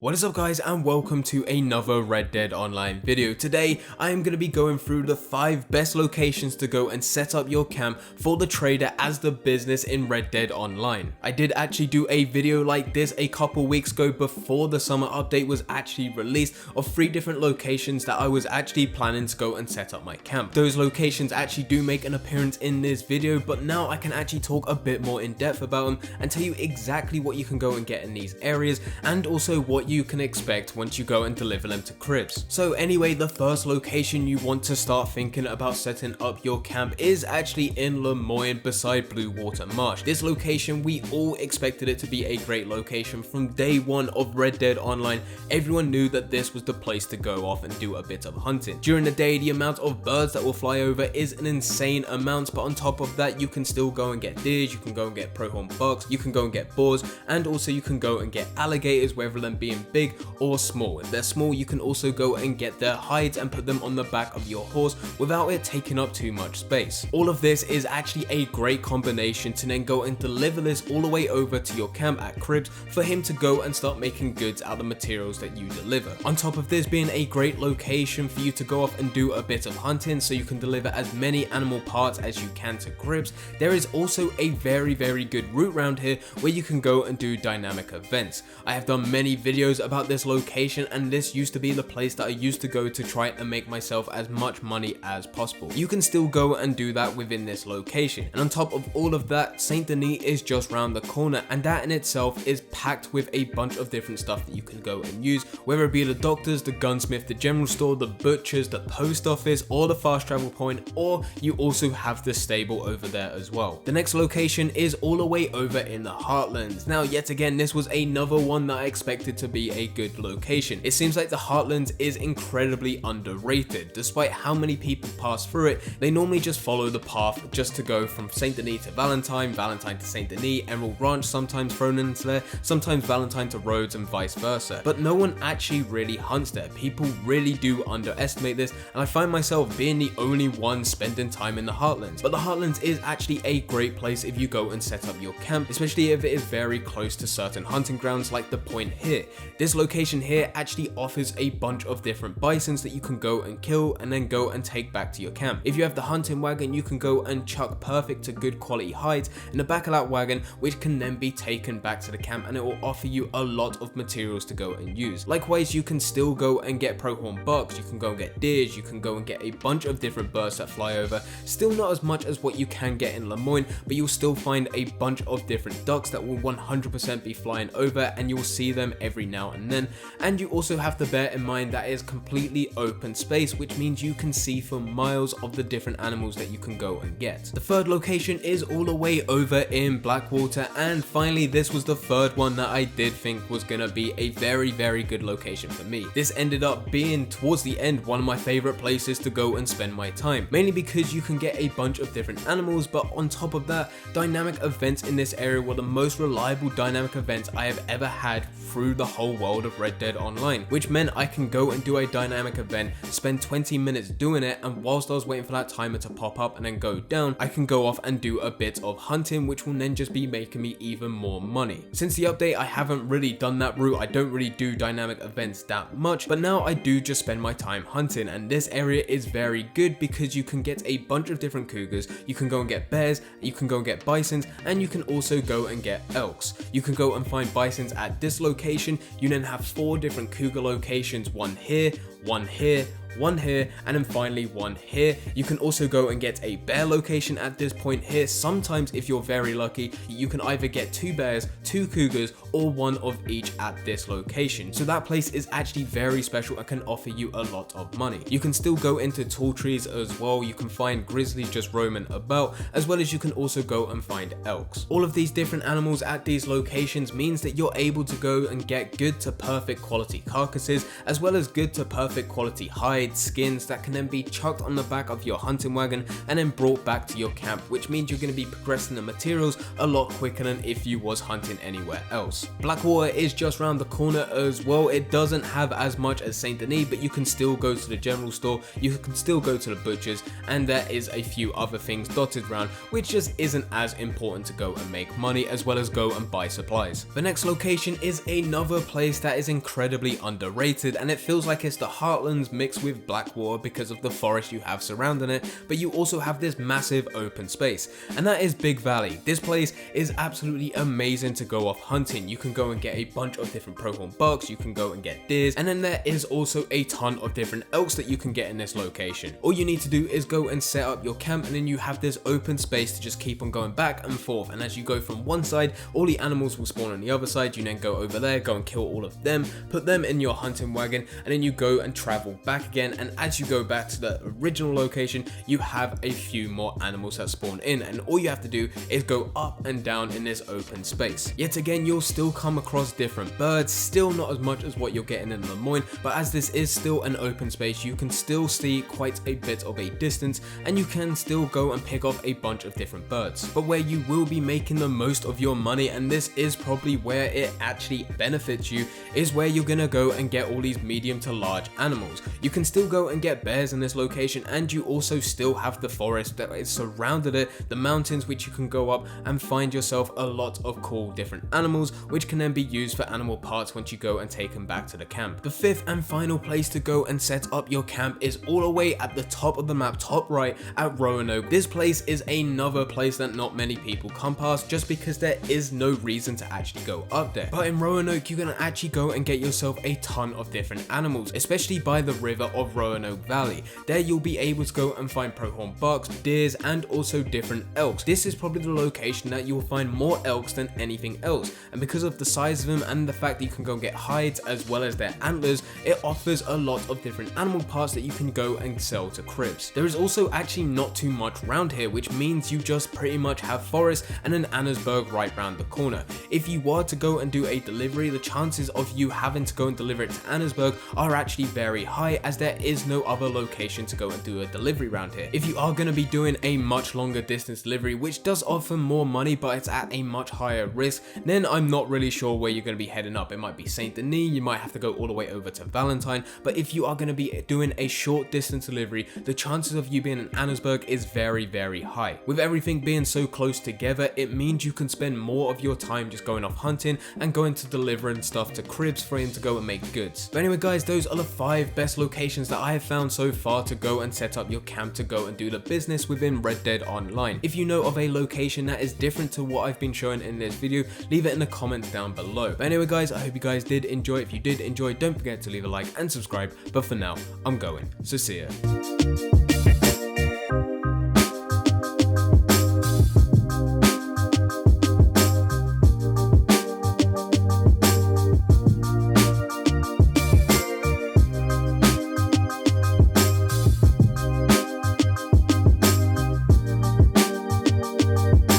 What is up guys, and welcome to another Red Dead Online video. Today I am going to be going through the 5 best locations to go and set up your camp for the trader as the business in Red Dead Online. I did actually do a video like this a couple weeks ago before the summer update was actually released of 3 different locations that I was actually planning to go and set up my camp. Those locations actually do make an appearance in this video, but now I can actually talk a bit more in depth about them and tell you exactly what you can go and get in these areas, and also what you can expect once you go and deliver them to cribs. So anyway, the first location you want to start thinking about setting up your camp is actually in Lemoyne beside Blackwater Marsh. This location, we all expected it to be a great location from day one of Red Dead Online. Everyone knew that this was the place to go off and do a bit of hunting. During the day, the amount of birds that will fly over is an insane amount, but on top of that, you can still go and get deers, you can go and get pronghorn bucks, you can go and get boars, and also you can go and get alligators, whether them being big or small. If they're small, you can also go and get their hides and put them on the back of your horse without it taking up too much space. All of this is actually a great combination to then go and deliver this all the way over to your camp at cribs for him to go and start making goods out of the materials that you deliver. On top of this being a great location for you to go off and do a bit of hunting so you can deliver as many animal parts as you can to cribs, there is also a very good route around here where you can go and do dynamic events. I have done many videos about this location, and this used to be the place that I used to go to try and make myself as much money as possible. You can still go and do that within this location, and on top of all of that, Saint Denis is just round the corner, and that in itself is packed with a bunch of different stuff that you can go and use, whether it be the doctors, the gunsmith, the general store, the butchers, the post office, or the fast travel point, or you also have the stable over there as well. The next location is all the way over in the Heartlands. Now yet again, this was another one that I expected to be a good location. It seems like the Heartlands is incredibly underrated. Despite how many people pass through it, they normally just follow the path just to go from Saint Denis to Valentine, Valentine to Saint Denis, Emerald Ranch sometimes thrown into there, sometimes Valentine to Rhodes and vice versa. But no one actually really hunts there. People really do underestimate this, and I find myself being the only one spending time in the Heartlands. But the Heartlands is actually a great place if you go and set up your camp, especially if it is very close to certain hunting grounds like the point here. This location here actually offers a bunch of different bisons that you can go and kill and then go and take back to your camp. If you have the hunting wagon, you can go and chuck perfect to good quality hides in the back of that wagon, which can then be taken back to the camp, and it will offer you a lot of materials to go and use. Likewise, you can still go and get pronghorn bucks, you can go and get deers, you can go and get a bunch of different birds that fly over. Still not as much as what you can get in Lemoyne, but you'll still find a bunch of different ducks that will 100% be flying over, and you'll see them every now and then. And you also have to bear in mind that it is completely open space, which means you can see for miles of the different animals that you can go and get. The third location is all the way over in Blackwater, and finally this was the third one that I did think was gonna be a very good location for me. This ended up being towards the end one of my favorite places to go and spend my time, mainly because you can get a bunch of different animals, but on top of that, dynamic events in this area were the most reliable dynamic events I have ever had through the whole world of Red Dead Online, which meant I can go and do a dynamic event, spend 20 minutes doing it, and whilst I was waiting for that timer to pop up and then go down, I can go off and do a bit of hunting, which will then just be making me even more money. Since the update, I haven't really done that route. I don't really do dynamic events that much, but now I do just spend my time hunting, and this area is very good because you can get a bunch of different cougars, you can go and get bears, you can go and get bisons, and you can also go and get elks. You can go and find bisons at this location. You then have 4 different cougar locations, one here, one here, one here, and then finally one here. You can also go and get a bear location at this point here. Sometimes if you're very lucky, you can either get 2 bears, 2 cougars, or 1 of each at this location. So that place is actually very special and can offer you a lot of money. You can still go into tall trees as well. You can find grizzlies just roaming about, as well as you can also go and find elks. All of these different animals at these locations means that you're able to go and get good to perfect quality carcasses, as well as good to perfect perfect quality hides, skins that can then be chucked on the back of your hunting wagon and then brought back to your camp, which means you're going to be progressing the materials a lot quicker than if you was hunting anywhere else. Blackwater is just around the corner as well. It doesn't have as much as Saint Denis, but you can still go to the general store, you can still go to the butchers, and there is a few other things dotted around which just isn't as important to go and make money as well as go and buy supplies. The next location is another place that is incredibly underrated, and it feels like it's the Heartlands mixed with Blackwater because of the forest you have surrounding it, but you also have this massive open space, and that is Big Valley. This place is absolutely amazing to go off hunting. You can go and get a bunch of different pronghorn bucks, you can go and get deers, and then there is also a ton of different elks that you can get in this location. All you need to do is go and set up your camp, and then you have this open space to just keep on going back and forth, and as you go from one side, all the animals will spawn on the other side. You then go over there, go and kill all of them, put them in your hunting wagon, and then you go and travel back again, and as you go back to the original location, you have a few more animals that spawn in, and all you have to do is go up and down in this open space. Yet again, you'll still come across different birds, still not as much as what you're getting in Lemoyne, but as this is still an open space, you can still see quite a bit of a distance, and you can still go and pick off a bunch of different birds. But where you will be making the most of your money, and this is probably where it actually benefits you, is where you're gonna go and get all these medium to large animals. You can still go and get bears in this location, and you also still have the forest that is surrounded it, the mountains which you can go up and find yourself a lot of cool different animals which can then be used for animal parts once you go and take them back to the camp. The fifth and final place to go and set up your camp is all the way at the top of the map, top right, at Roanoke. This place is another place that not many people come past just because there is no reason to actually go up there. But in Roanoke, you can actually go and get yourself a ton of different animals, especially by the river of Roanoke Valley. There you'll be able to go and find pronghorn bucks, deers, and also different elks. This is probably the location that you will find more elks than anything else, and because of the size of them and the fact that you can go and get hides as well as their antlers, it offers a lot of different animal parts that you can go and sell to cribs. There is also actually not too much around here, which means you just pretty much have forest and an Annesburg right round the corner. If you were to go and do a delivery, the chances of you having to go and deliver it to Annesburg are actually very high, as there is no other location to go and do a delivery around here. If you are going to be doing a much longer distance delivery, which does offer more money but it's at a much higher risk, then I'm not really sure where you're going to be heading up. It might be Saint Denis, you might have to go all the way over to Valentine, but if you are going to be doing a short distance delivery, the chances of you being in Annesburg is very, very high. With everything being so close together, it means you can spend more of your time just going off hunting and going to delivering stuff to cribs for him to go and make goods. But anyway guys, those are the 5 best locations that I have found so far to go and set up your camp to go and do the business within Red Dead Online. If you know of a location that is different to what I've been showing in this video, leave it in the comments down below. But anyway guys, I hope you guys did enjoy. If you did enjoy, don't forget to leave a like and subscribe, but for now, I'm going, so see ya.